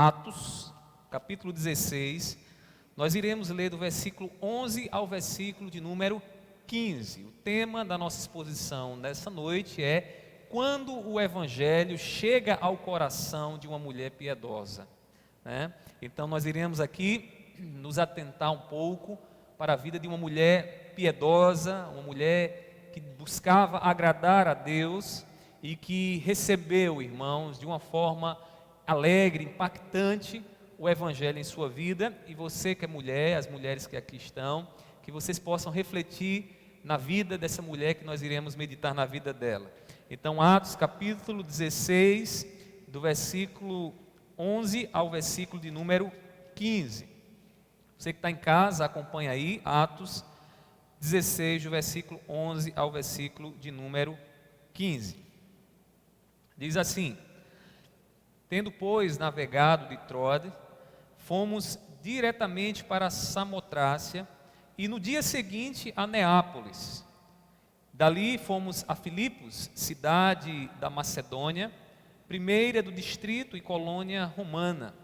Atos, capítulo 16, nós iremos ler do versículo 11 ao versículo de número 15. O tema da nossa exposição nessa noite é quando o Evangelho chega ao coração de uma mulher piedosa, né? Então nós iremos aqui nos atentar um pouco para a vida de uma mulher piedosa, uma mulher que buscava agradar a Deus e que recebeu, irmãos, de uma forma alegre, impactante, o Evangelho em sua vida. E você que é mulher, as mulheres que aqui estão, que vocês possam refletir na vida dessa mulher, que nós iremos meditar na vida dela. Então, Atos capítulo 16, do versículo 11 ao versículo de número 15. Você que está em casa, acompanha aí, Atos 16, do versículo 11 ao versículo de número 15. Diz assim: tendo, pois, navegado de Troade, fomos diretamente para Samotrácia e no dia seguinte a Neápolis. Dali fomos a Filipos, cidade da Macedônia, primeira do distrito e colônia romana.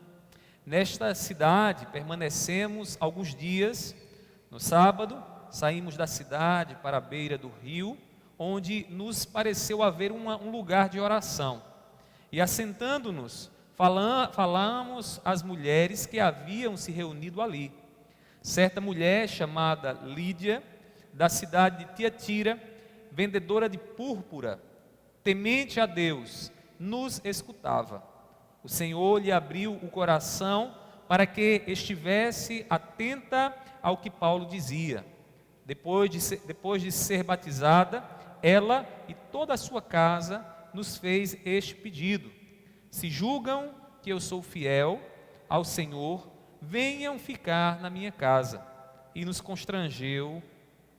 Nesta cidade permanecemos alguns dias. No sábado, saímos da cidade para a beira do rio, onde nos pareceu haver um lugar de oração. E assentando-nos, falamos às mulheres que haviam se reunido ali. Certa mulher chamada Lídia, da cidade de Tiatira, vendedora de púrpura, temente a Deus, nos escutava. O Senhor lhe abriu o coração para que estivesse atenta ao que Paulo dizia. Depois de ser batizada, ela e toda a sua casa nos fez este pedido: se julgam que eu sou fiel ao Senhor, venham ficar na minha casa. E nos constrangeu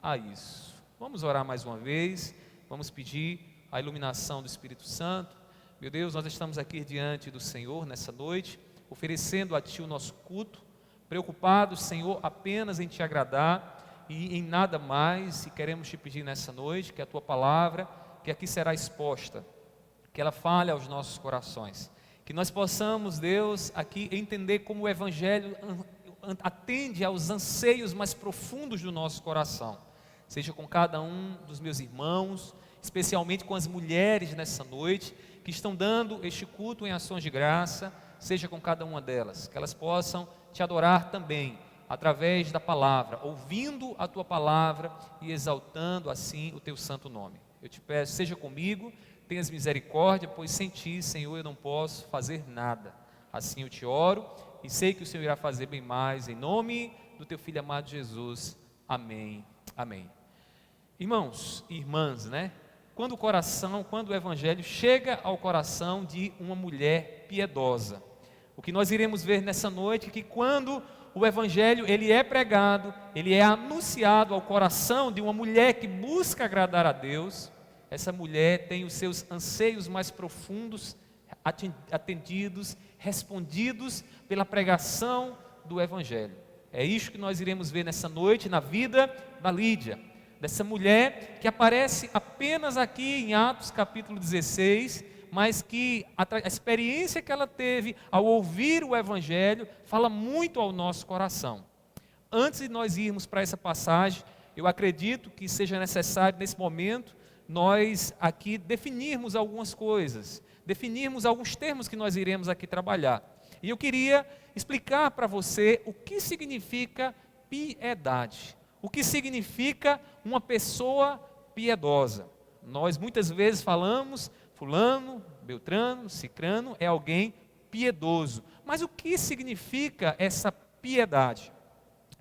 a isso. Vamos orar mais uma vez, vamos pedir a iluminação do Espírito Santo. Meu Deus, nós estamos aqui diante do Senhor nessa noite, oferecendo a Ti o nosso culto, preocupados, Senhor, apenas em Te agradar e em nada mais. E queremos Te pedir nessa noite que a Tua palavra, que aqui será exposta, que ela fale aos nossos corações, que nós possamos, Deus, aqui entender como o Evangelho atende aos anseios mais profundos do nosso coração. Seja com cada um dos meus irmãos, especialmente com as mulheres nessa noite, que estão dando este culto em ações de graça, seja com cada uma delas, que elas possam Te adorar também, através da palavra, ouvindo a Tua palavra e exaltando assim o Teu santo nome. Eu Te peço, seja comigo, tenhas misericórdia, pois sem Ti, Senhor, eu não posso fazer nada. Assim eu Te oro e sei que o Senhor irá fazer bem mais, em nome do Teu Filho amado Jesus. Amém. Amém. Irmãos e irmãs, né? Quando o Evangelho chega ao coração de uma mulher piedosa, o que nós iremos ver nessa noite é que quando o Evangelho ele é pregado, ele é anunciado ao coração de uma mulher que busca agradar a Deus, essa mulher tem os seus anseios mais profundos atendidos, respondidos pela pregação do Evangelho. É isso que nós iremos ver nessa noite na vida da Lídia, dessa mulher que aparece apenas aqui em Atos capítulo 16, mas que a experiência que ela teve ao ouvir o Evangelho fala muito ao nosso coração. Antes de nós irmos para essa passagem, eu acredito que seja necessário nesse momento nós aqui definirmos algumas coisas, definirmos alguns termos que nós iremos aqui trabalhar. E eu queria explicar para você o que significa piedade. O que significa uma pessoa piedosa? Nós muitas vezes falamos, fulano, beltrano, cicrano é alguém piedoso. Mas o que significa essa piedade?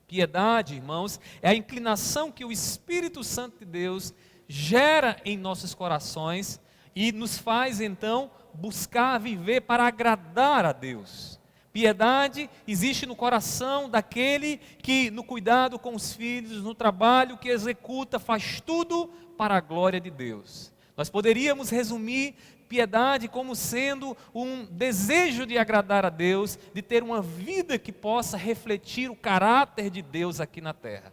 Piedade, irmãos, é a inclinação que o Espírito Santo de Deus gera em nossos corações e nos faz então buscar viver para agradar a Deus. Piedade existe no coração daquele que no cuidado com os filhos, no trabalho que executa, faz tudo para a glória de Deus. Nós poderíamos resumir piedade como sendo um desejo de agradar a Deus, de ter uma vida que possa refletir o caráter de Deus aqui na terra.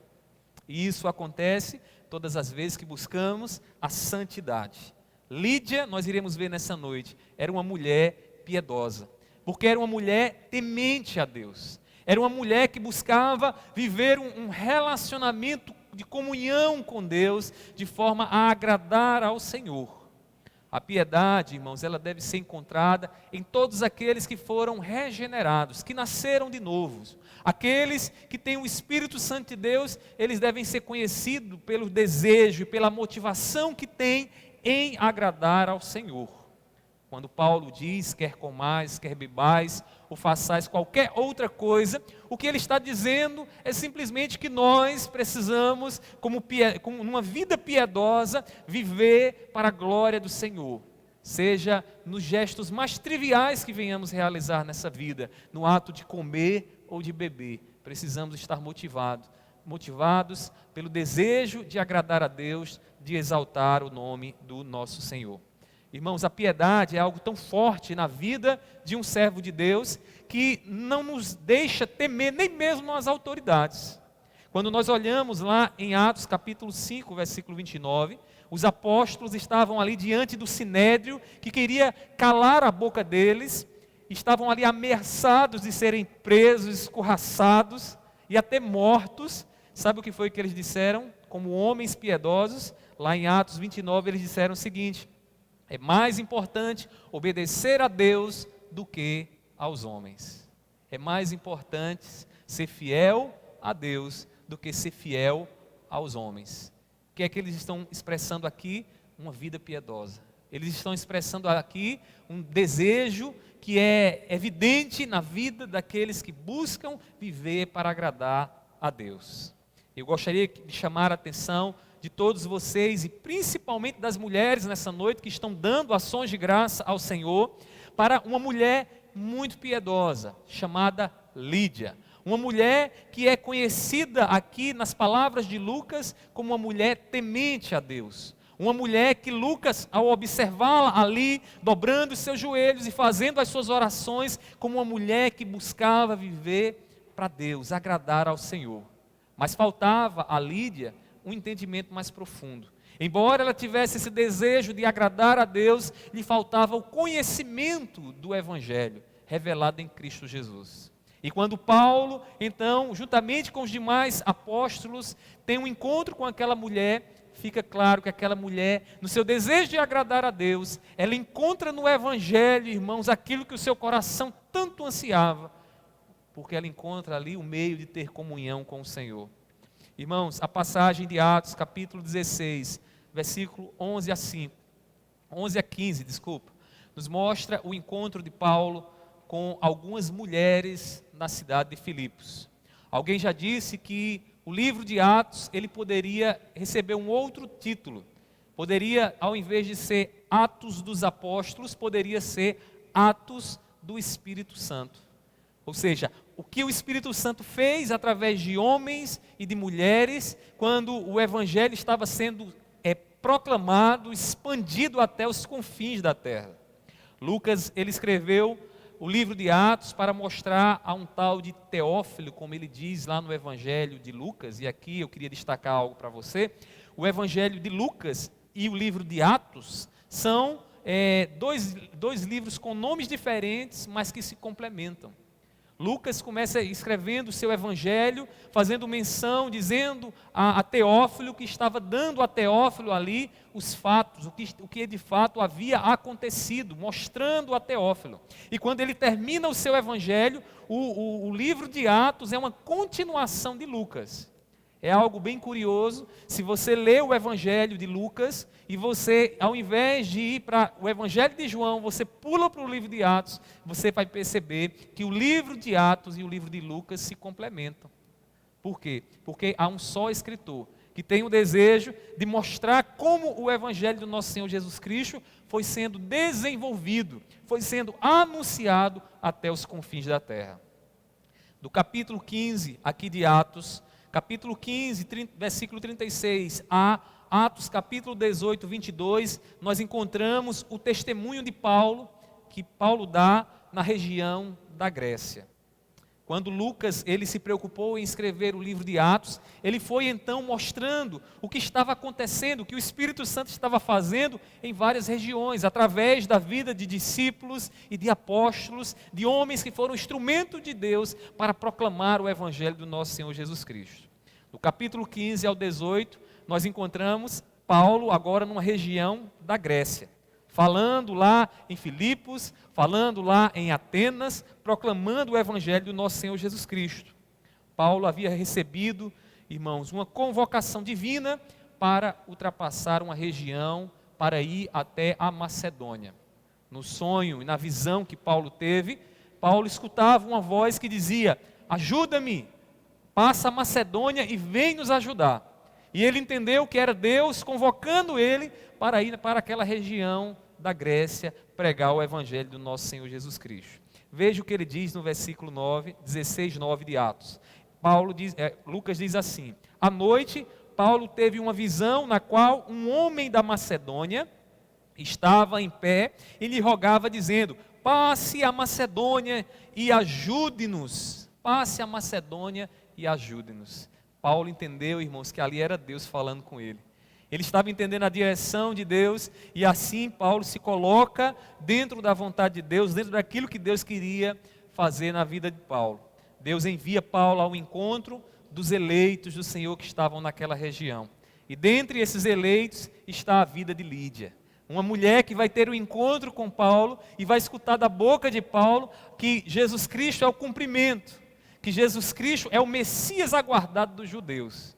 E isso acontece todas as vezes que buscamos a santidade. Lídia, nós iremos ver nessa noite, era uma mulher piedosa. porque era uma mulher temente a Deus. Era uma mulher que buscava viver um relacionamento de comunhão com Deus, de forma a agradar ao Senhor. A piedade, irmãos, ela deve ser encontrada em todos aqueles que foram regenerados, que nasceram de novo. Aqueles que têm o Espírito Santo de Deus, eles devem ser conhecidos pelo desejo e pela motivação que têm em agradar ao Senhor. Quando Paulo diz, quer comais, quer bebais, ou façais qualquer outra coisa, o que ele está dizendo é simplesmente que nós precisamos, como numa vida piedosa, viver para a glória do Senhor. Seja nos gestos mais triviais que venhamos realizar nessa vida, no ato de comer ou de beber, precisamos estar motivados pelo desejo de agradar a Deus, de exaltar o nome do nosso Senhor. Irmãos, a piedade é algo tão forte na vida de um servo de Deus que não nos deixa temer nem mesmo as autoridades. Quando nós olhamos lá em Atos capítulo 5, versículo 29, os apóstolos estavam ali diante do sinédrio que queria calar a boca deles, estavam ali ameaçados de serem presos, escorraçados e até mortos. Sabe o que foi que eles disseram? Como homens piedosos, lá em Atos 29 eles disseram o seguinte: é mais importante obedecer a Deus do que aos homens. É mais importante ser fiel a Deus do que ser fiel aos homens. O que é que eles estão expressando aqui? Uma vida piedosa. Eles estão expressando aqui um desejo que é evidente na vida daqueles que buscam viver para agradar a Deus. Eu gostaria de chamar a atenção de todos vocês, e principalmente das mulheres nessa noite, que estão dando ações de graça ao Senhor, para uma mulher muito piedosa, chamada Lídia. Uma mulher que é conhecida aqui nas palavras de Lucas como uma mulher temente a Deus. Uma mulher que Lucas, ao observá-la ali, dobrando os seus joelhos e fazendo as suas orações, como uma mulher que buscava viver para Deus, agradar ao Senhor. Mas faltava a Lídia um entendimento mais profundo. Embora ela tivesse esse desejo de agradar a Deus, lhe faltava o conhecimento do Evangelho revelado em Cristo Jesus. E quando Paulo, então, juntamente com os demais apóstolos, tem um encontro com aquela mulher, fica claro que aquela mulher, no seu desejo de agradar a Deus, ela encontra no Evangelho, irmãos, aquilo que o seu coração tanto ansiava, porque ela encontra ali o meio de ter comunhão com o Senhor. Irmãos, a passagem de Atos, capítulo 16, versículo 11 a 15, nos mostra o encontro de Paulo com algumas mulheres na cidade de Filipos. Alguém já disse que o livro de Atos, ele poderia receber um outro título. Poderia, ao invés de ser Atos dos Apóstolos, poderia ser Atos do Espírito Santo. Ou seja, o que o Espírito Santo fez através de homens e de mulheres, quando o Evangelho estava sendo proclamado, expandido até os confins da terra. Lucas, ele escreveu o livro de Atos para mostrar a um tal de Teófilo, como ele diz lá no Evangelho de Lucas, e aqui eu queria destacar algo para você. O Evangelho de Lucas e o livro de Atos são dois livros com nomes diferentes, mas que se complementam. Lucas começa escrevendo o seu evangelho, fazendo menção, dizendo a Teófilo, que estava dando a Teófilo ali os fatos, o que de fato havia acontecido, mostrando a Teófilo. E quando ele termina o seu evangelho, o livro de Atos é uma continuação de Lucas. É algo bem curioso, se você lê o Evangelho de Lucas e você, ao invés de ir para o Evangelho de João, você pula para o livro de Atos, você vai perceber que o livro de Atos e o livro de Lucas se complementam. Por quê? Porque há um só escritor que tem o desejo de mostrar como o Evangelho do nosso Senhor Jesus Cristo foi sendo desenvolvido, foi sendo anunciado até os confins da terra. Do capítulo 15 aqui de Atos, capítulo 15, versículo 36, a Atos capítulo 18, 22, nós encontramos o testemunho de Paulo, que Paulo dá na região da Grécia. Quando Lucas ele se preocupou em escrever o livro de Atos, ele foi então mostrando o que estava acontecendo, o que o Espírito Santo estava fazendo em várias regiões, através da vida de discípulos e de apóstolos, de homens que foram instrumento de Deus para proclamar o Evangelho do nosso Senhor Jesus Cristo. No capítulo 15 ao 18, nós encontramos Paulo agora numa região da Grécia, falando lá em Filipos, falando lá em Atenas, proclamando o Evangelho do nosso Senhor Jesus Cristo. Paulo havia recebido, irmãos, uma convocação divina para ultrapassar uma região, para ir até a Macedônia. No sonho e na visão que Paulo teve, Paulo escutava uma voz que dizia: ajuda-me, passa a Macedônia e vem nos ajudar. E ele entendeu que era Deus convocando ele para ir para aquela região da Grécia, pregar o Evangelho do nosso Senhor Jesus Cristo. Veja o que ele diz no versículo 9, 16, 9 de Atos. Lucas diz assim: à noite, Paulo teve uma visão na qual um homem da Macedônia estava em pé e lhe rogava dizendo: passe a Macedônia e ajude-nos. Passe a Macedônia e ajude-nos. Paulo entendeu, irmãos, que ali era Deus falando com ele. Ele estava entendendo a direção de Deus e assim Paulo se coloca dentro da vontade de Deus, dentro daquilo que Deus queria fazer na vida de Paulo. Deus envia Paulo ao encontro dos eleitos do Senhor que estavam naquela região. E dentre esses eleitos está a vida de Lídia, uma mulher que vai ter um encontro com Paulo e vai escutar da boca de Paulo que Jesus Cristo é o cumprimento, que Jesus Cristo é o Messias aguardado dos judeus.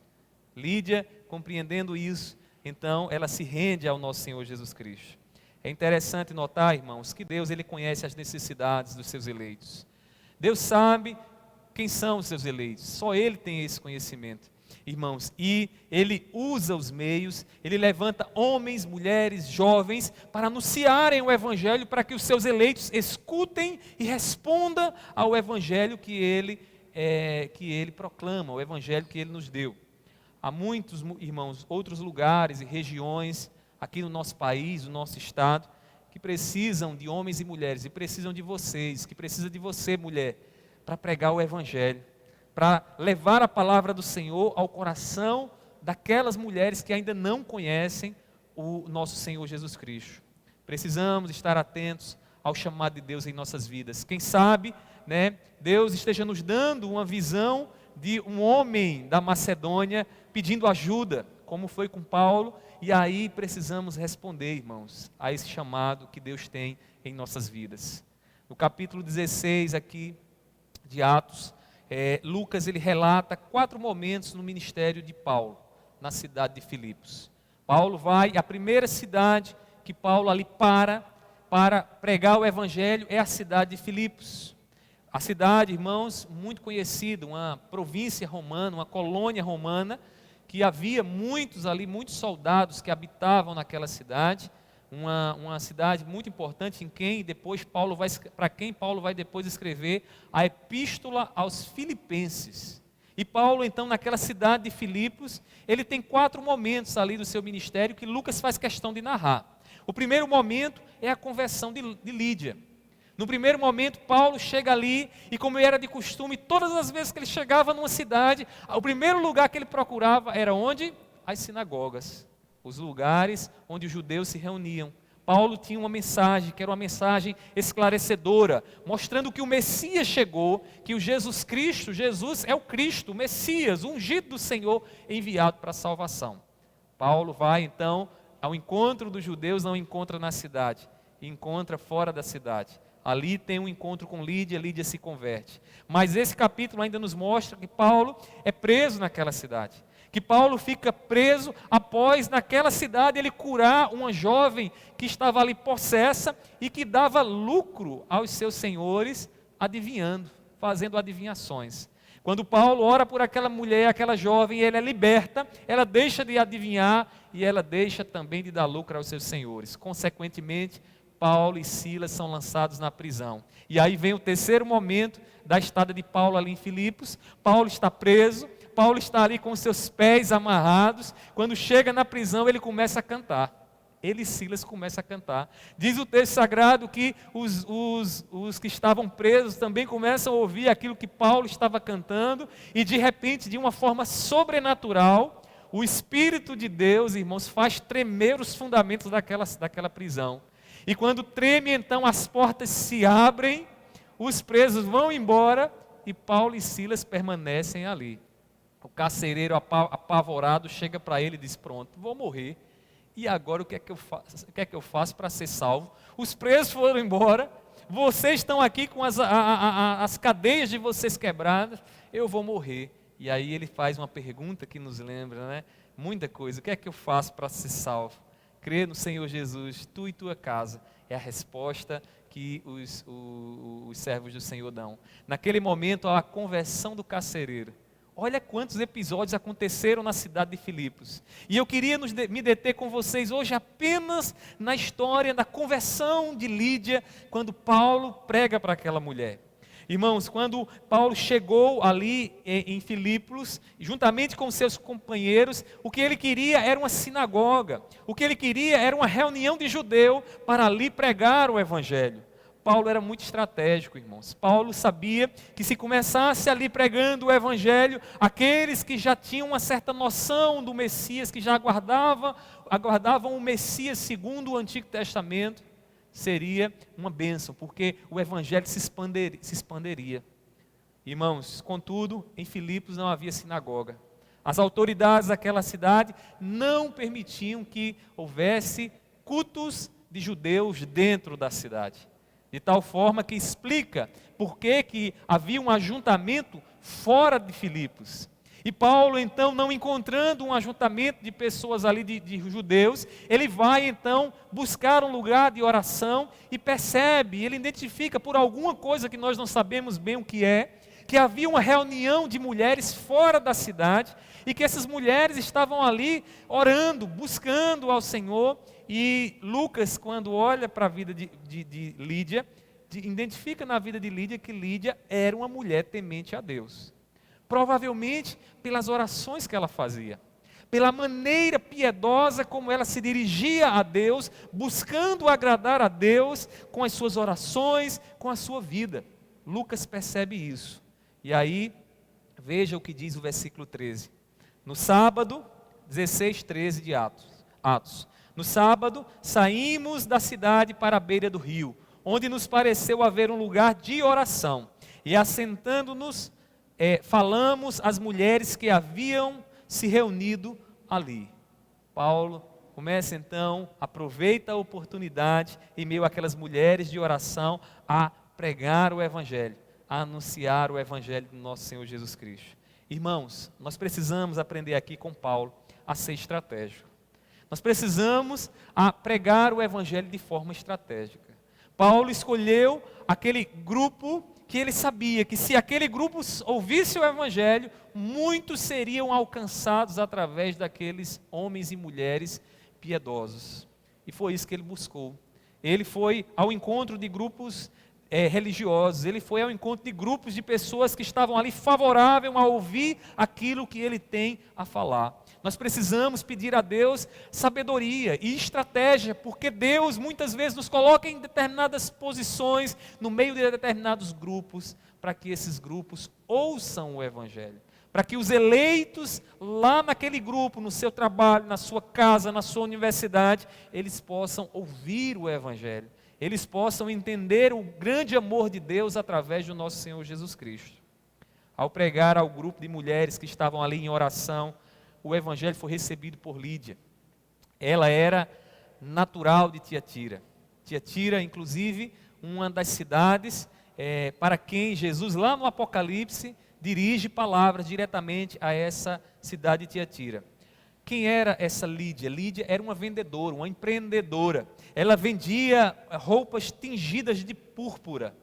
Lídia, compreendendo isso, então ela se rende ao nosso Senhor Jesus Cristo. É interessante notar, irmãos, que Deus ele conhece as necessidades dos seus eleitos. Deus sabe quem são os seus eleitos, só Ele tem esse conhecimento, irmãos, e Ele usa os meios, Ele levanta homens, mulheres, jovens, para anunciarem o Evangelho, para que os seus eleitos escutem e respondam ao Evangelho que Ele proclama, o Evangelho que Ele nos deu. Há muitos, irmãos, outros lugares e regiões, aqui no nosso país, no nosso estado, que precisam de homens e mulheres, e precisam de vocês, que precisa de você, mulher, para pregar o Evangelho, para levar a palavra do Senhor ao coração daquelas mulheres que ainda não conhecem o nosso Senhor Jesus Cristo. Precisamos estar atentos ao chamado de Deus em nossas vidas. Quem sabe, Deus esteja nos dando uma visão de um homem da Macedônia pedindo ajuda, como foi com Paulo, e aí precisamos responder, irmãos, a esse chamado que Deus tem em nossas vidas. No capítulo 16 aqui de Atos, Lucas ele relata 4 momentos no ministério de Paulo, na cidade de Filipos. Paulo vai, a primeira cidade que Paulo ali para pregar o Evangelho é a cidade de Filipos. A cidade, irmãos, muito conhecida, uma província romana, uma colônia romana, que havia muitos soldados que habitavam naquela cidade, uma cidade muito importante para quem Paulo vai depois escrever a epístola aos Filipenses. E Paulo, então, naquela cidade de Filipos, ele tem 4 momentos ali do seu ministério que Lucas faz questão de narrar. O primeiro momento é a conversão de Lídia. No primeiro momento, Paulo chega ali e, como era de costume, todas as vezes que ele chegava numa cidade, o primeiro lugar que ele procurava era onde? As sinagogas, os lugares onde os judeus se reuniam. Paulo tinha uma mensagem, que era uma mensagem esclarecedora, mostrando que o Messias chegou, que o Jesus é o Cristo, o Messias, o ungido do Senhor, enviado para a salvação. Paulo vai então ao encontro dos judeus, não encontra na cidade, encontra fora da cidade. Ali tem um encontro com Lídia, Lídia se converte. Mas esse capítulo ainda nos mostra que Paulo é preso naquela cidade. Que Paulo fica preso após naquela cidade ele curar uma jovem que estava ali possessa e que dava lucro aos seus senhores adivinhando, fazendo adivinhações. Quando Paulo ora por aquela mulher, aquela jovem, ele é liberta, ela deixa de adivinhar e ela deixa também de dar lucro aos seus senhores. Consequentemente, Paulo e Silas são lançados na prisão. E aí vem o terceiro momento da estada de Paulo ali em Filipos. Paulo está preso, Paulo está ali com os seus pés amarrados. Quando chega na prisão, ele começa a cantar. ele e Silas começam a cantar. Diz o texto sagrado que os que estavam presos também começam a ouvir aquilo que Paulo estava cantando, e de repente, de uma forma sobrenatural, o Espírito de Deus, irmãos, faz tremer os fundamentos daquela prisão. E quando treme, então as portas se abrem, os presos vão embora e Paulo e Silas permanecem ali. O carcereiro apavorado chega para ele e diz: pronto, vou morrer. E agora o que é que eu faço para ser salvo? Os presos foram embora, vocês estão aqui com as cadeias de vocês quebradas, eu vou morrer. E aí ele faz uma pergunta que nos lembra, né? Muita coisa. O que é que eu faço para ser salvo? Crer no Senhor Jesus, tu e tua casa. É a resposta que os servos do Senhor dão. Naquele momento, a conversão do carcereiro. Olha quantos episódios aconteceram na cidade de Filipos. E eu queria me deter com vocês hoje apenas na história da conversão de Lídia, quando Paulo prega para aquela mulher. Irmãos, quando Paulo chegou ali em Filipos, juntamente com seus companheiros, o que ele queria era uma sinagoga. O que ele queria era uma reunião de judeu para ali pregar o evangelho. Paulo era muito estratégico, irmãos. Paulo sabia que se começasse ali pregando o evangelho, aqueles que já tinham uma certa noção do Messias, que já aguardavam o Messias segundo o Antigo Testamento, seria uma bênção, porque o evangelho se expanderia. Irmãos, contudo, em Filipos não havia sinagoga. As autoridades daquela cidade não permitiam que houvesse cultos de judeus dentro da cidade. De tal forma que explica por que havia um ajuntamento fora de Filipos. E Paulo, então, não encontrando um ajuntamento de pessoas ali, de judeus, ele vai, então, buscar um lugar de oração e percebe, ele identifica por alguma coisa que nós não sabemos bem o que havia uma reunião de mulheres fora da cidade e que essas mulheres estavam ali orando, buscando ao Senhor. E Lucas, quando olha para a vida de Lídia, identifica na vida de Lídia que Lídia era uma mulher temente a Deus. Provavelmente pelas orações que ela fazia, pela maneira piedosa como ela se dirigia a Deus, buscando agradar a Deus com as suas orações, com a sua vida. Lucas percebe isso. E aí, veja o que diz o versículo 13. No sábado, 16:13 de Atos. No sábado, saímos da cidade para a beira do rio, onde nos pareceu haver um lugar de oração. E assentando-nos, falamos às mulheres que haviam se reunido ali. Paulo começa então, aproveita a oportunidade, em meio àquelas mulheres de oração, a pregar o evangelho, a anunciar o evangelho do nosso Senhor Jesus Cristo. Irmãos, nós precisamos aprender aqui com Paulo a ser estratégico. Nós precisamos pregar o evangelho de forma estratégica. Paulo escolheu aquele grupo que ele sabia que se aquele grupo ouvisse o evangelho, muitos seriam alcançados através daqueles homens e mulheres piedosos. E foi isso que ele buscou. Ele foi ao encontro de grupos religiosos, ele foi ao encontro de grupos de pessoas que estavam ali favoráveis a ouvir aquilo que ele tem a falar. Nós precisamos pedir a Deus sabedoria e estratégia, porque Deus muitas vezes nos coloca em determinadas posições, no meio de determinados grupos, para que esses grupos ouçam o evangelho. Para que os eleitos lá naquele grupo, no seu trabalho, na sua casa, na sua universidade, eles possam ouvir o evangelho. Eles possam entender o grande amor de Deus através do nosso Senhor Jesus Cristo. Ao pregar ao grupo de mulheres que estavam ali em oração, o evangelho foi recebido por Lídia. Ela era natural de Tiatira. Tiatira, inclusive, uma das cidades para quem Jesus, lá no Apocalipse, dirige palavras diretamente a essa cidade de Tiatira. Quem era essa Lídia? Lídia era uma vendedora, uma empreendedora. Ela vendia roupas tingidas de púrpura.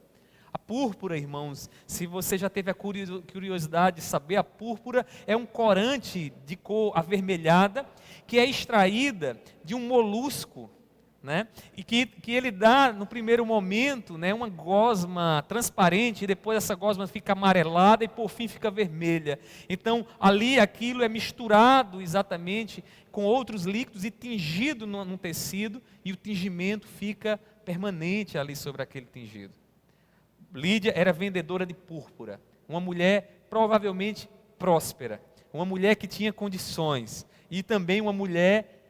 A púrpura, irmãos, se você já teve a curiosidade de saber, a púrpura é um corante de cor avermelhada que é extraída de um molusco né? E que ele dá no primeiro momento, né, uma gosma transparente, e depois essa gosma fica amarelada e por fim fica vermelha. Então ali aquilo é misturado exatamente com outros líquidos e tingido num tecido, e o tingimento fica permanente ali sobre aquele tingido. Lídia era vendedora de púrpura, uma mulher provavelmente próspera, uma mulher que tinha condições e também uma mulher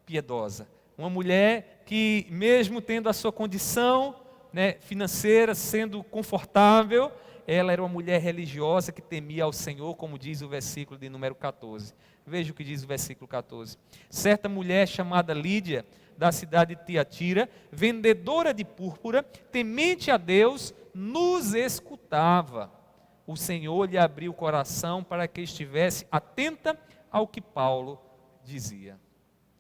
piedosa. Uma mulher que, mesmo tendo a sua condição, né, financeira, sendo confortável, ela era uma mulher religiosa que temia ao Senhor, como diz o versículo de número 14. Veja o que diz o versículo 14. Certa mulher chamada Lídia, da cidade de Tiatira, vendedora de púrpura, temente a Deus, nos escutava. O Senhor lhe abriu o coração para que estivesse atenta ao que Paulo dizia.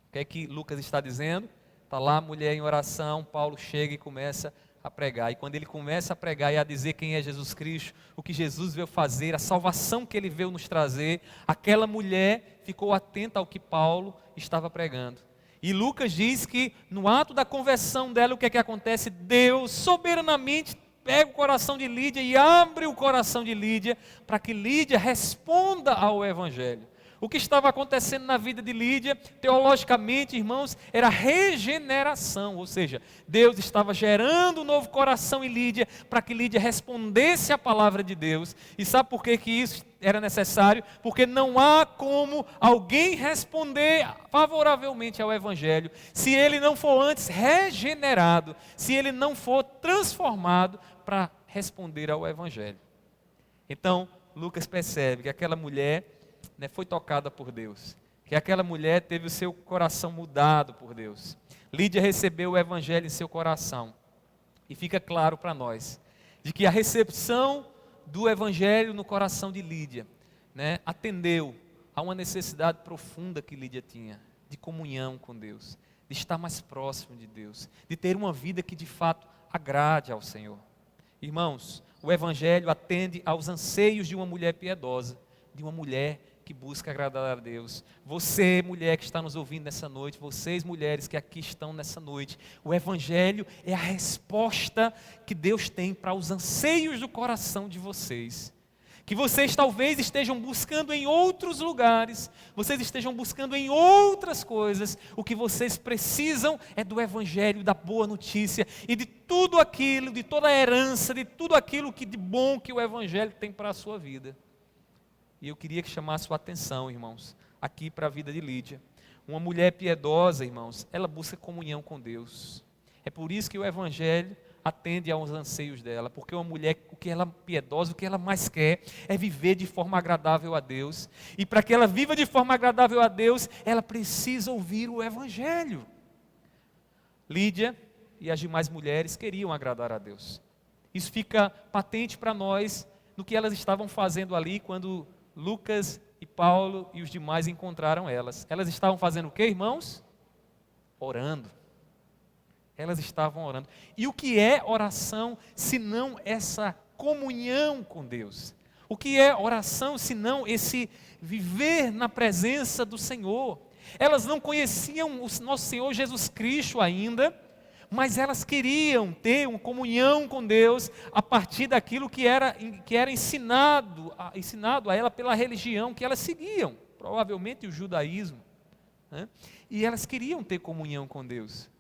O que é que Lucas está dizendo? Está lá a mulher em oração, Paulo chega e começa a pregar. E quando ele começa a pregar e a dizer quem é Jesus Cristo, o que Jesus veio fazer, a salvação que ele veio nos trazer, aquela mulher ficou atenta ao que Paulo estava pregando. E Lucas diz que no ato da conversão dela, o que é que acontece? Deus soberanamente pega o coração de Lídia e abre o coração de Lídia para que Lídia responda ao Evangelho. O que estava acontecendo na vida de Lídia, teologicamente, irmãos, era regeneração, ou seja, Deus estava gerando um novo coração em Lídia, para que Lídia respondesse à palavra de Deus. E sabe por que isso era necessário? Porque não há como alguém responder favoravelmente ao Evangelho, se ele não for antes regenerado, se ele não for transformado para responder ao Evangelho. Então, Lucas percebe que aquela mulher, né, foi tocada por Deus, que aquela mulher teve o seu coração mudado por Deus. Lídia recebeu o Evangelho em seu coração, e fica claro para nós, de que a recepção do Evangelho no coração de Lídia, né, atendeu a uma necessidade profunda que Lídia tinha, de comunhão com Deus, de estar mais próximo de Deus, de ter uma vida que de fato agrade ao Senhor. Irmãos, o Evangelho atende aos anseios de uma mulher piedosa, de uma mulher que busca agradar a Deus. Você, mulher que está nos ouvindo nessa noite, vocês, mulheres que aqui estão nessa noite, o Evangelho é a resposta que Deus tem para os anseios do coração de vocês. Que vocês talvez estejam buscando em outros lugares, vocês estejam buscando em outras coisas. O que vocês precisam é do Evangelho, da boa notícia e de tudo aquilo, de toda a herança, de tudo aquilo que de bom que o Evangelho tem para a sua vida. E eu queria que chamasse sua atenção, irmãos, aqui para a vida de Lídia. Uma mulher piedosa, irmãos, ela busca comunhão com Deus. É por isso que o Evangelho atende aos anseios dela, porque uma mulher, o que ela piedosa, o que ela mais quer é viver de forma agradável a Deus. E para que ela viva de forma agradável a Deus, ela precisa ouvir o Evangelho. Lídia e as demais mulheres queriam agradar a Deus. Isso fica patente para nós no que elas estavam fazendo ali quando Lucas e Paulo e os demais encontraram elas. Elas estavam fazendo o que, irmãos? Orando. Elas estavam orando. E o que é oração, se não essa comunhão com Deus? O que é oração, se não esse viver na presença do Senhor? Elas não conheciam o nosso Senhor Jesus Cristo ainda, mas elas queriam ter uma comunhão com Deus a partir daquilo que era ensinado a ela pela religião que elas seguiam, provavelmente o judaísmo, né? E elas queriam ter comunhão com Deus.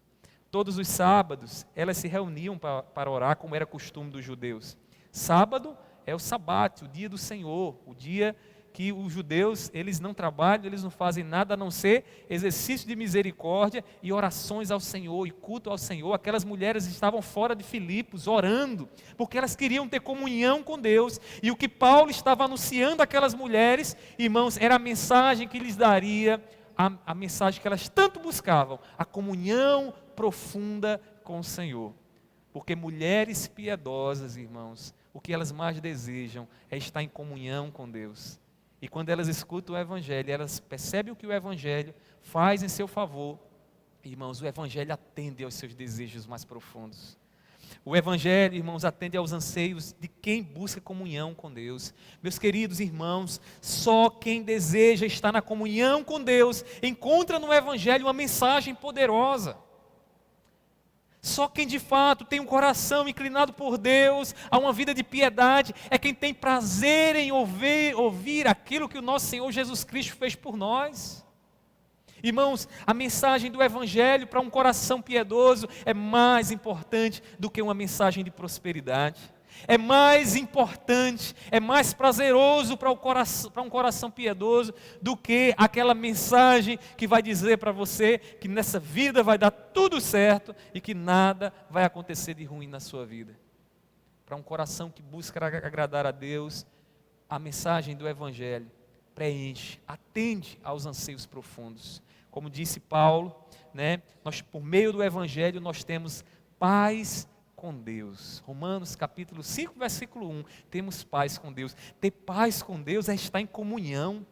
Todos os sábados elas se reuniam para orar, como era costume dos judeus. Sábado é o sabate, o dia do Senhor, o dia que os judeus, eles não trabalham, eles não fazem nada a não ser exercício de misericórdia e orações ao Senhor e culto ao Senhor. Aquelas mulheres estavam fora de Filipos orando, porque elas queriam ter comunhão com Deus. E o que Paulo estava anunciando àquelas mulheres, irmãos, era a mensagem que lhes daria, a mensagem que elas tanto buscavam, a comunhão profunda com o Senhor. Porque mulheres piedosas, irmãos, o que elas mais desejam é estar em comunhão com Deus. E quando elas escutam o Evangelho, elas percebem o que o Evangelho faz em seu favor. Irmãos, o Evangelho atende aos seus desejos mais profundos. O Evangelho, irmãos, atende aos anseios de quem busca comunhão com Deus. Meus queridos irmãos, só quem deseja estar na comunhão com Deus encontra no Evangelho uma mensagem poderosa. Só quem de fato tem um coração inclinado por Deus, a uma vida de piedade, é quem tem prazer em ouvir aquilo que o nosso Senhor Jesus Cristo fez por nós. Irmãos, a mensagem do Evangelho para um coração piedoso é mais importante do que uma mensagem de prosperidade. É mais importante, é mais prazeroso para um coração piedoso do que aquela mensagem que vai dizer para você que nessa vida vai dar tudo certo e que nada vai acontecer de ruim na sua vida. Para um coração que busca agradar a Deus, a mensagem do Evangelho preenche, atende aos anseios profundos. Como disse Paulo, nós, por meio do Evangelho, nós temos paz com Deus. Romanos capítulo 5, versículo 1, temos paz com Deus. Ter paz com Deus é estar em comunhão.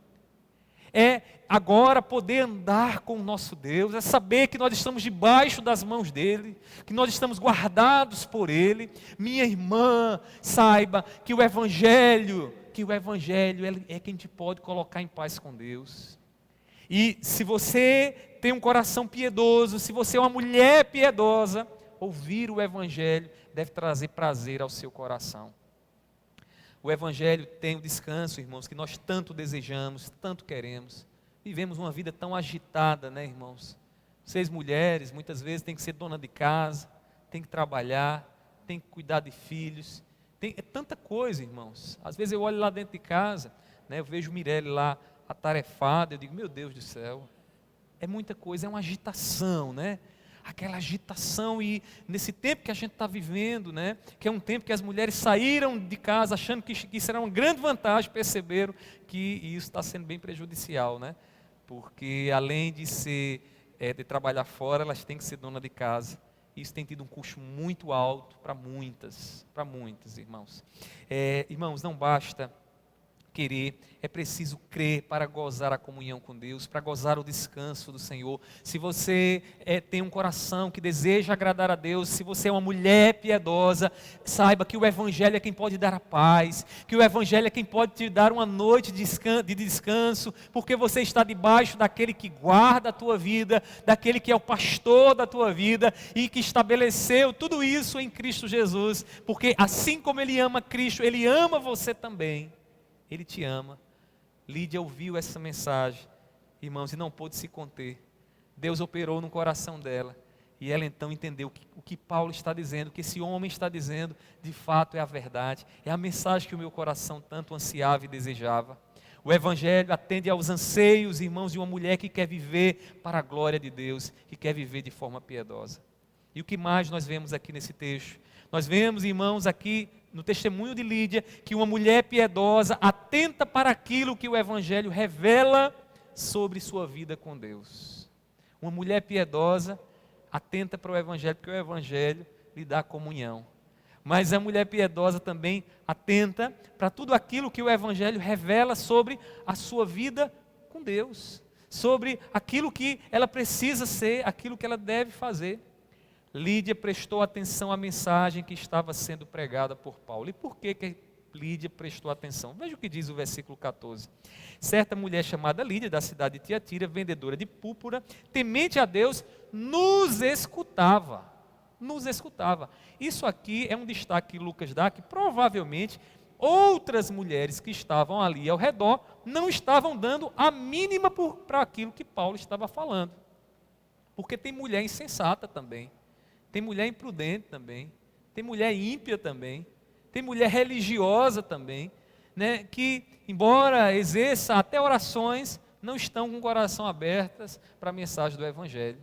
É agora poder andar com o nosso Deus, é saber que nós estamos debaixo das mãos dEle, que nós estamos guardados por Ele. Minha irmã, saiba que o Evangelho é quem te pode colocar em paz com Deus. E se você tem um coração piedoso, se você é uma mulher piedosa, ouvir o Evangelho deve trazer prazer ao seu coração. O Evangelho tem o descanso, irmãos, que nós tanto desejamos, tanto queremos. Vivemos uma vida tão agitada, irmãos? Vocês mulheres, muitas vezes, têm que ser dona de casa, têm que trabalhar, têm que cuidar de filhos. É tanta coisa, irmãos. Às vezes eu olho lá dentro de casa, eu vejo Mirelle lá, atarefada, eu digo, meu Deus do céu, é muita coisa, é uma agitação, aquela agitação, e nesse tempo que a gente está vivendo, que é um tempo que as mulheres saíram de casa achando que isso era uma grande vantagem, perceberam que isso está sendo bem prejudicial, porque além de trabalhar fora, elas têm que ser dona de casa. Isso tem tido um custo muito alto para muitas, irmãos. Irmãos, não basta querer, é preciso crer para gozar a comunhão com Deus, para gozar o descanso do Senhor. Se você tem um coração que deseja agradar a Deus, se você é uma mulher piedosa, saiba que o Evangelho é quem pode dar a paz, que o Evangelho é quem pode te dar uma noite de descanso, porque você está debaixo daquele que guarda a tua vida, daquele que é o pastor da tua vida e que estabeleceu tudo isso em Cristo Jesus, porque assim como Ele ama Cristo, Ele ama você também. Ele te ama. Lídia ouviu essa mensagem, irmãos, e não pôde se conter. Deus operou no coração dela. E ela então entendeu o que Paulo está dizendo, o que esse homem está dizendo, de fato é a verdade. É a mensagem que o meu coração tanto ansiava e desejava. O Evangelho atende aos anseios, irmãos, de uma mulher que quer viver para a glória de Deus, que quer viver de forma piedosa. E o que mais nós vemos aqui nesse texto? Nós vemos, irmãos, aqui no testemunho de Lídia, que uma mulher piedosa atenta para aquilo que o Evangelho revela sobre sua vida com Deus. Uma mulher piedosa atenta para o Evangelho, porque o Evangelho lhe dá comunhão. Mas a mulher piedosa também atenta para tudo aquilo que o Evangelho revela sobre a sua vida com Deus, sobre aquilo que ela precisa ser, aquilo que ela deve fazer. Lídia prestou atenção à mensagem que estava sendo pregada por Paulo. E por que Lídia prestou atenção? Veja o que diz o versículo 14. Certa mulher chamada Lídia, da cidade de Tiatira, vendedora de púrpura, temente a Deus, nos escutava. Isso aqui é um destaque que Lucas dá, que provavelmente outras mulheres que estavam ali ao redor não estavam dando a mínima para aquilo que Paulo estava falando. Porque tem mulher insensata também. Tem mulher imprudente também, tem mulher ímpia também, tem mulher religiosa também, que, embora exerça até orações, não estão com o coração abertas para a mensagem do Evangelho.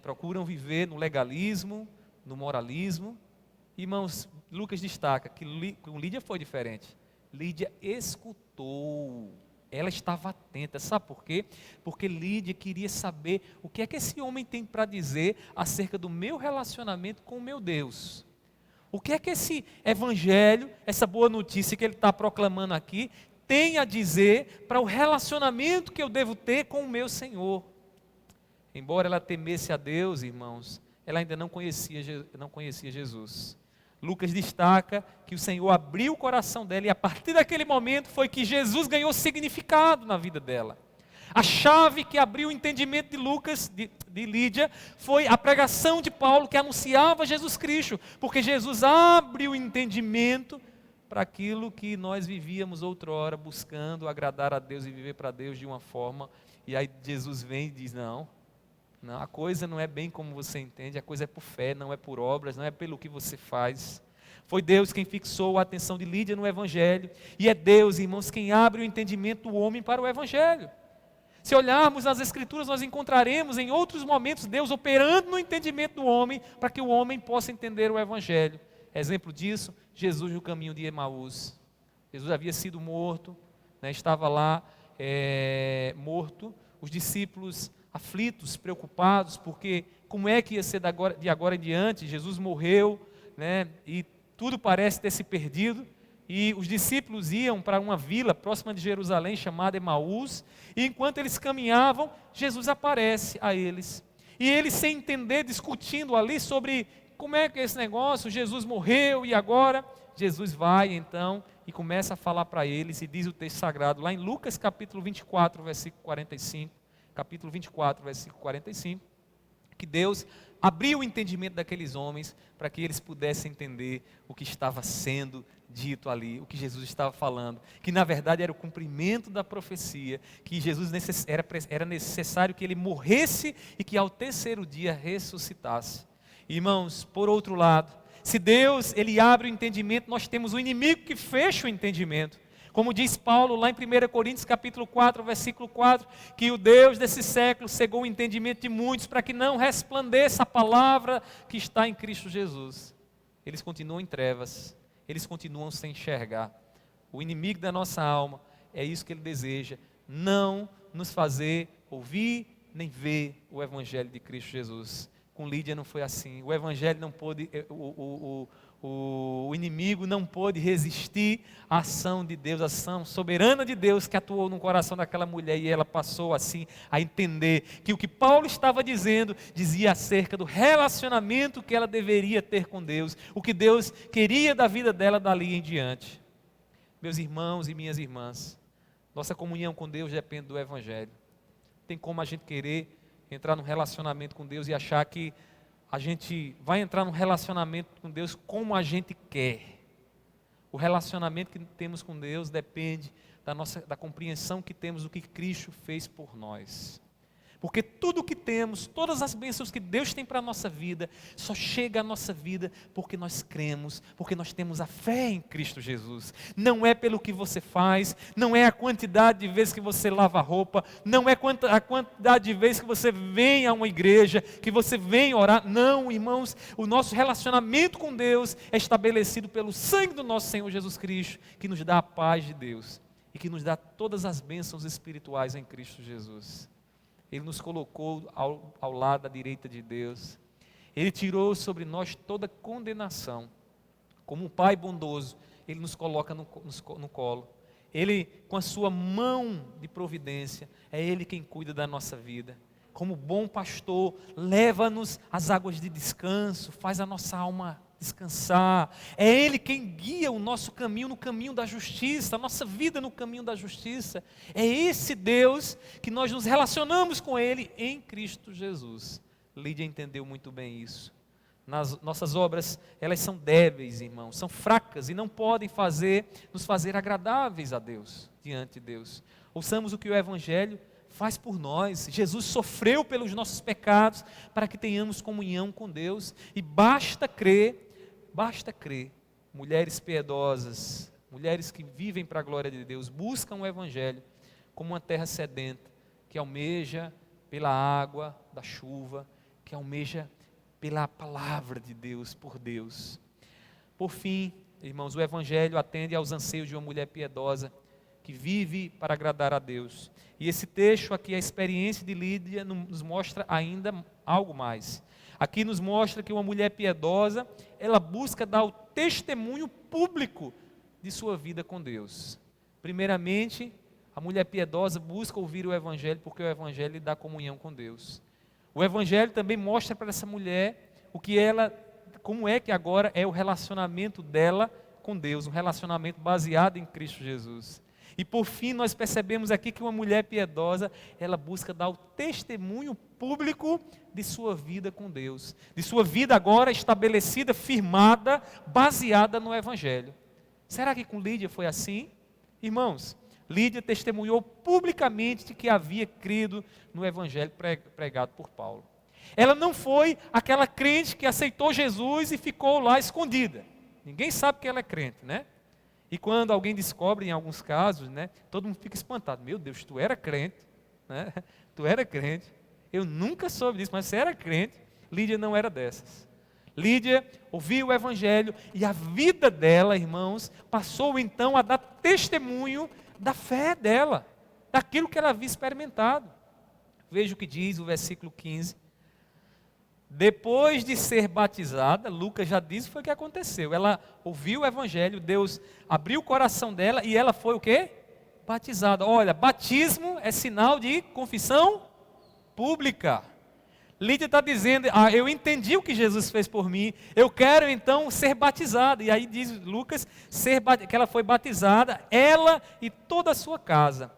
Procuram viver no legalismo, no moralismo. Irmãos, Lucas destaca que com Lídia foi diferente. Lídia escutou. Ela estava atenta, sabe por quê? Porque Lídia queria saber o que é que esse homem tem para dizer acerca do meu relacionamento com o meu Deus. O que é que esse Evangelho, essa boa notícia que ele está proclamando aqui, tem a dizer para o relacionamento que eu devo ter com o meu Senhor. Embora ela temesse a Deus, irmãos, ela ainda não conhecia Jesus. Lucas destaca que o Senhor abriu o coração dela e a partir daquele momento foi que Jesus ganhou significado na vida dela. A chave que abriu o entendimento de Lucas, de Lídia, foi a pregação de Paulo que anunciava Jesus Cristo, porque Jesus abre o entendimento para aquilo que nós vivíamos outrora, buscando agradar a Deus e viver para Deus de uma forma, e aí Jesus vem e diz, não, a coisa não é bem como você entende, a coisa é por fé, não é por obras, não é pelo que você faz. Foi Deus quem fixou a atenção de Lídia no Evangelho, e é Deus, irmãos, quem abre o entendimento do homem para o Evangelho. Se olharmos nas Escrituras, nós encontraremos em outros momentos Deus operando no entendimento do homem, para que o homem possa entender o Evangelho. Exemplo disso, Jesus no caminho de Emaús. Jesus havia sido morto, estava lá morto, os discípulos aflitos, preocupados, porque como é que ia ser de agora em diante? Jesus morreu, e tudo parece ter se perdido. E os discípulos iam para uma vila próxima de Jerusalém, chamada Emaús, e enquanto eles caminhavam, Jesus aparece a eles. E eles, sem entender, discutindo ali sobre como é que é esse negócio, Jesus morreu e agora? Jesus vai então e começa a falar para eles, e diz o texto sagrado, lá em Lucas capítulo 24, versículo 45, capítulo 24, versículo 45, que Deus abriu o entendimento daqueles homens para que eles pudessem entender o que estava sendo dito ali, o que Jesus estava falando, que na verdade era o cumprimento da profecia, que Jesus era necessário que ele morresse e que ao terceiro dia ressuscitasse. Irmãos, por outro lado, se Deus ele abre o entendimento, nós temos o inimigo que fecha o entendimento. Como diz Paulo lá em 1 Coríntios capítulo 4, versículo 4, que o Deus desse século cegou o entendimento de muitos para que não resplandeça a palavra que está em Cristo Jesus. Eles continuam em trevas, eles continuam sem enxergar. O inimigo da nossa alma, é isso que ele deseja, não nos fazer ouvir nem ver o Evangelho de Cristo Jesus. Com Lídia não foi assim, o Evangelho não pôde, o inimigo não pôde resistir à ação de Deus, a ação soberana de Deus que atuou no coração daquela mulher, e ela passou assim a entender que o que Paulo estava dizendo, dizia acerca do relacionamento que ela deveria ter com Deus, o que Deus queria da vida dela dali em diante. Meus irmãos e minhas irmãs, nossa comunhão com Deus depende do Evangelho. Tem como a gente querer entrar num relacionamento com Deus e achar que a gente vai entrar num relacionamento com Deus como a gente quer. O relacionamento que temos com Deus depende da compreensão que temos do que Cristo fez por nós. Porque tudo o que temos, todas as bênçãos que Deus tem para a nossa vida, só chega à nossa vida porque nós cremos, porque nós temos a fé em Cristo Jesus. Não é pelo que você faz, não é a quantidade de vezes que você lava a roupa, não é a quantidade de vezes que você vem a uma igreja, que você vem orar. Não, irmãos, o nosso relacionamento com Deus é estabelecido pelo sangue do nosso Senhor Jesus Cristo, que nos dá a paz de Deus e que nos dá todas as bênçãos espirituais em Cristo Jesus. Ele nos colocou ao lado da direita de Deus. Ele tirou sobre nós toda condenação. Como um pai bondoso, Ele nos coloca no colo. Ele, com a sua mão de providência, é Ele quem cuida da nossa vida. Como bom pastor, leva-nos às águas de descanso, faz a nossa alma descansar. É Ele quem guia o nosso caminho no caminho da justiça, a nossa vida no caminho da justiça. É esse Deus que nós nos relacionamos com Ele em Cristo Jesus. Lídia entendeu muito bem isso. Nossas obras, elas são débeis, irmãos, são fracas e não podem nos fazer agradáveis a Deus, diante de Deus. Ouçamos o que o Evangelho faz por nós. Jesus sofreu pelos nossos pecados para que tenhamos comunhão com Deus. E basta crer, mulheres piedosas, mulheres que vivem para a glória de Deus, buscam o Evangelho como uma terra sedenta, que almeja pela água da chuva, que almeja pela palavra de Deus, por Deus. Por fim, irmãos, o Evangelho atende aos anseios de uma mulher piedosa, que vive para agradar a Deus. E esse texto aqui, a experiência de Lídia, nos mostra ainda algo mais. Aqui nos mostra que uma mulher piedosa, ela busca dar o testemunho público de sua vida com Deus. Primeiramente, a mulher piedosa busca ouvir o Evangelho, porque o Evangelho lhe dá comunhão com Deus. O Evangelho também mostra para essa mulher como é que agora é o relacionamento dela com Deus, um relacionamento baseado em Cristo Jesus. E por fim nós percebemos aqui que uma mulher piedosa, ela busca dar o testemunho público de sua vida com Deus. De sua vida agora estabelecida, firmada, baseada no Evangelho. Será que com Lídia foi assim? Irmãos, Lídia testemunhou publicamente de que havia crido no Evangelho pregado por Paulo. Ela não foi aquela crente que aceitou Jesus e ficou lá escondida. Ninguém sabe que ela é crente, né? E quando alguém descobre, em alguns casos, né, todo mundo fica espantado. Meu Deus, tu era crente, né? Tu era crente. Eu nunca soube disso, mas você era crente. Lídia não era dessas. Lídia ouviu o Evangelho e a vida dela, irmãos, passou então a dar testemunho da fé dela, daquilo que ela havia experimentado. Veja o que diz o versículo 15. Depois de ser batizada, Lucas já disse foi o que aconteceu. Ela ouviu o Evangelho, Deus abriu o coração dela e ela foi o quê? Batizada. Olha, batismo é sinal de confissão pública. Lídia está dizendo, eu entendi o que Jesus fez por mim, eu quero então ser batizada. E aí diz Lucas que ela foi batizada, ela e toda a sua casa.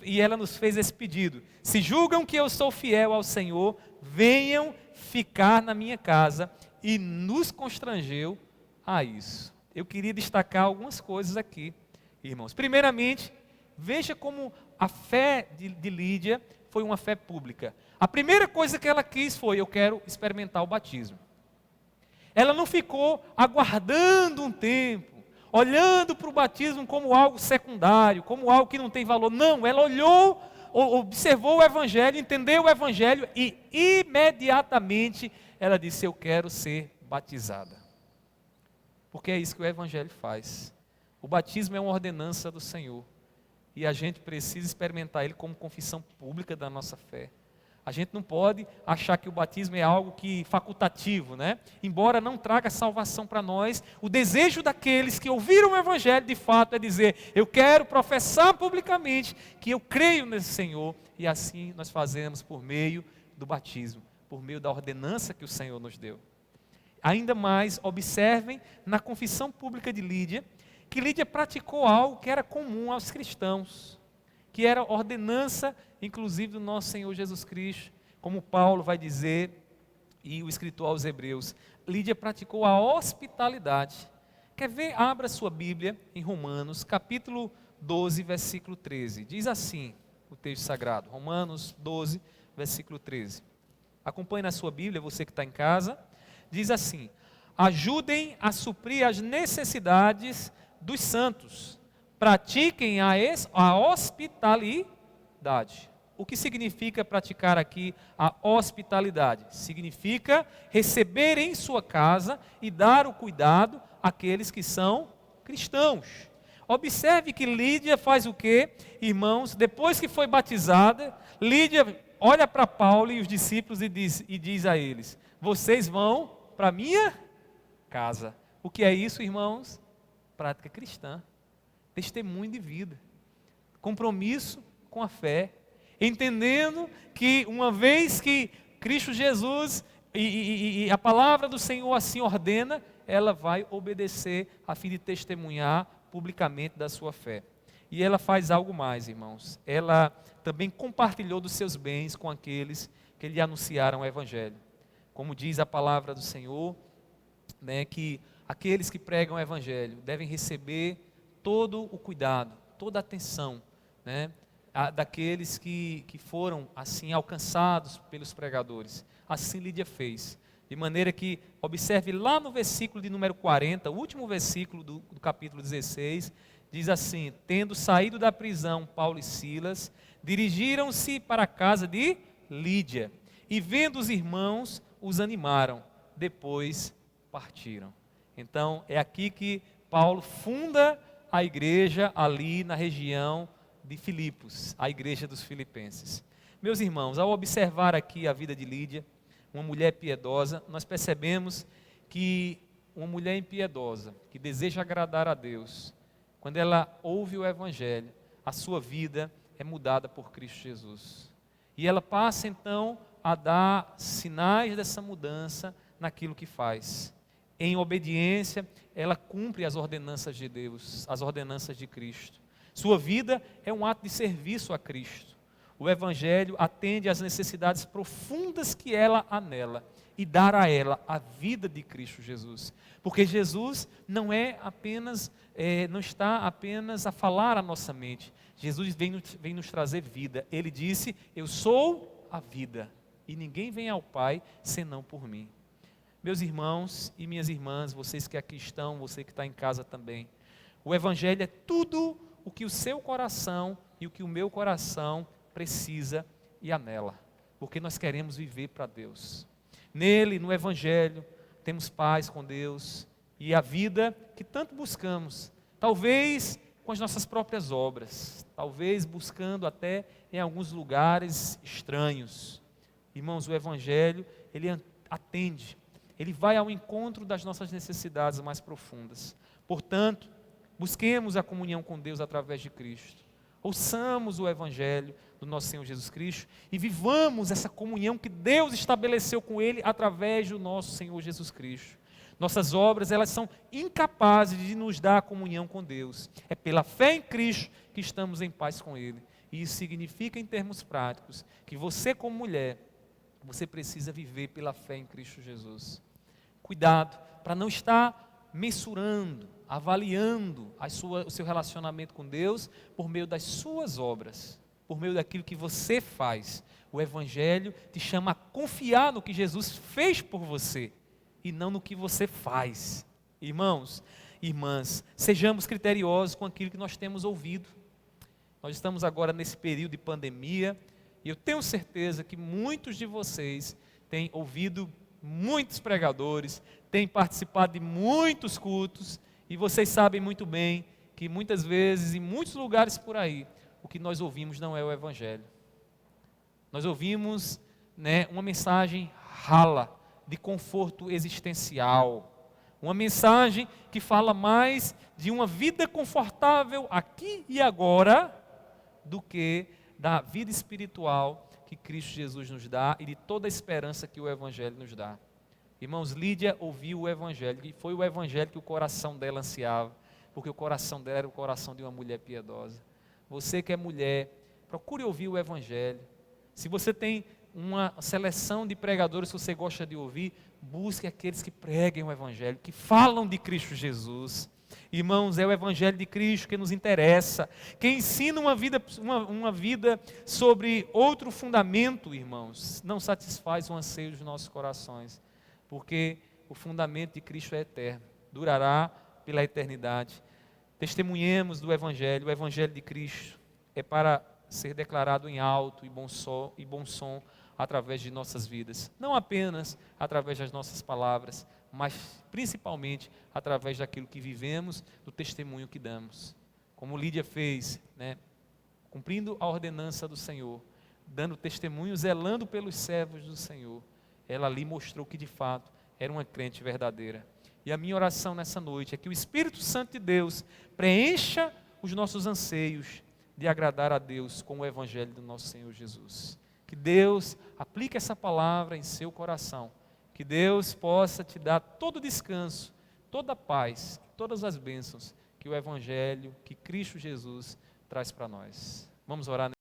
E ela nos fez esse pedido: se julgam que eu sou fiel ao Senhor, venham ficar na minha casa, e nos constrangeu a isso. Eu queria destacar algumas coisas aqui, irmãos. Primeiramente, veja como a fé de Lídia foi uma fé pública. A primeira coisa que ela quis foi: eu quero experimentar o batismo. Ela não ficou aguardando um tempo, olhando para o batismo como algo secundário, como algo que não tem valor. Não, ela olhou, observou o Evangelho, entendeu o Evangelho e imediatamente ela disse: eu quero ser batizada. Porque é isso que o Evangelho faz. O batismo é uma ordenança do Senhor e a gente precisa experimentar ele como confissão pública da nossa fé. A gente não pode achar que o batismo é algo facultativo, né? Embora não traga salvação para nós, o desejo daqueles que ouviram o Evangelho de fato é dizer: eu quero professar publicamente que eu creio nesse Senhor, e assim nós fazemos por meio do batismo, por meio da ordenança que o Senhor nos deu. Ainda mais, observem na confissão pública de Lídia, que Lídia praticou algo que era comum aos cristãos, que era ordenança, inclusive do nosso Senhor Jesus Cristo, como Paulo vai dizer, e o escritor aos Hebreus. Lídia praticou a hospitalidade. Quer ver? Abra sua Bíblia em Romanos, capítulo 12, versículo 13. Diz assim o texto sagrado, Romanos 12, versículo 13. Acompanhe na sua Bíblia, você que está em casa. Diz assim: ajudem a suprir as necessidades dos santos, pratiquem a hospitalidade. O que significa praticar aqui a hospitalidade? Significa receber em sua casa e dar o cuidado àqueles que são cristãos. Observe que Lídia faz o quê, irmãos? Depois que foi batizada, Lídia olha para Paulo e os discípulos e diz a eles: vocês vão para a minha casa. O que é isso, irmãos? Prática cristã. Testemunho de vida, compromisso com a fé, entendendo que uma vez que Cristo Jesus e a palavra do Senhor assim ordena, ela vai obedecer a fim de testemunhar publicamente da sua fé. E ela faz algo mais, irmãos. Ela também compartilhou dos seus bens com aqueles que lhe anunciaram o Evangelho. Como diz a palavra do Senhor, né, que aqueles que pregam o Evangelho devem receber todo o cuidado, toda a atenção, né, daqueles que foram assim alcançados pelos pregadores. Assim Lídia fez, de maneira que, observe lá no versículo de número 40, o último versículo do capítulo 16, diz assim: tendo saído da prisão Paulo e Silas, dirigiram-se para a casa de Lídia, e vendo os irmãos, os animaram, depois partiram. Então é aqui que Paulo funda a igreja ali na região de Filipos, a igreja dos filipenses. Meus irmãos, ao observar aqui a vida de Lídia, uma mulher piedosa, nós percebemos que uma mulher impiedosa, que deseja agradar a Deus, quando ela ouve o Evangelho, a sua vida é mudada por Cristo Jesus. E ela passa então a dar sinais dessa mudança naquilo que faz. Em obediência, ela cumpre as ordenanças de Deus, as ordenanças de Cristo. Sua vida é um ato de serviço a Cristo. O Evangelho atende às necessidades profundas que ela anela e dar a ela a vida de Cristo Jesus. Porque Jesus não está apenas a falar a nossa mente. Jesus vem nos trazer vida. Ele disse: eu sou a vida, e ninguém vem ao Pai senão por mim. Meus irmãos e minhas irmãs, vocês que aqui estão, você que está em casa também, o Evangelho é tudo o que o seu coração e o que o meu coração precisa e anela, porque nós queremos viver para Deus. Nele, no Evangelho, temos paz com Deus e a vida que tanto buscamos, talvez com as nossas próprias obras, talvez buscando até em alguns lugares estranhos. Irmãos, o Evangelho, ele atende, ele vai ao encontro das nossas necessidades mais profundas. Portanto, busquemos a comunhão com Deus através de Cristo. Ouçamos o Evangelho do nosso Senhor Jesus Cristo e vivamos essa comunhão que Deus estabeleceu com Ele através do nosso Senhor Jesus Cristo. Nossas obras, elas são incapazes de nos dar a comunhão com Deus. É pela fé em Cristo que estamos em paz com Ele. E isso significa, em termos práticos, que você, como mulher, você precisa viver pela fé em Cristo Jesus. Cuidado para não estar mensurando, avaliando o seu relacionamento com Deus por meio das suas obras, por meio daquilo que você faz. O Evangelho te chama a confiar no que Jesus fez por você e não no que você faz. Irmãos, irmãs, sejamos criteriosos com aquilo que nós temos ouvido. Nós estamos agora nesse período de pandemia e eu tenho certeza que muitos de vocês têm ouvido muitos pregadores, têm participado de muitos cultos e vocês sabem muito bem que muitas vezes, em muitos lugares por aí, o que nós ouvimos não é o Evangelho. Nós ouvimos, uma mensagem rala, de conforto existencial, uma mensagem que fala mais de uma vida confortável aqui e agora do que da vida espiritual que Cristo Jesus nos dá e de toda a esperança que o Evangelho nos dá. Irmãos, Lídia ouviu o Evangelho e foi o Evangelho que o coração dela ansiava, porque o coração dela era o coração de uma mulher piedosa. Você que é mulher, procure ouvir o Evangelho. Se você tem uma seleção de pregadores que você gosta de ouvir, busque aqueles que preguem o Evangelho, que falam de Cristo Jesus. Irmãos, é o Evangelho de Cristo que nos interessa, que ensina uma vida sobre outro fundamento, irmãos, não satisfaz o anseio dos nossos corações, porque o fundamento de Cristo é eterno, durará pela eternidade. Testemunhemos do Evangelho, o Evangelho de Cristo é para ser declarado em alto e bom som através de nossas vidas, não apenas através das nossas palavras, mas principalmente através daquilo que vivemos, do testemunho que damos. Como Lídia fez, cumprindo a ordenança do Senhor, dando testemunho, zelando pelos servos do Senhor, ela ali mostrou que de fato era uma crente verdadeira. E a minha oração nessa noite é que o Espírito Santo de Deus preencha os nossos anseios de agradar a Deus com o Evangelho do nosso Senhor Jesus. Que Deus aplique essa palavra em seu coração. Que Deus possa te dar todo o descanso, toda a paz, todas as bênçãos que o Evangelho, que Cristo Jesus traz para nós. Vamos orar.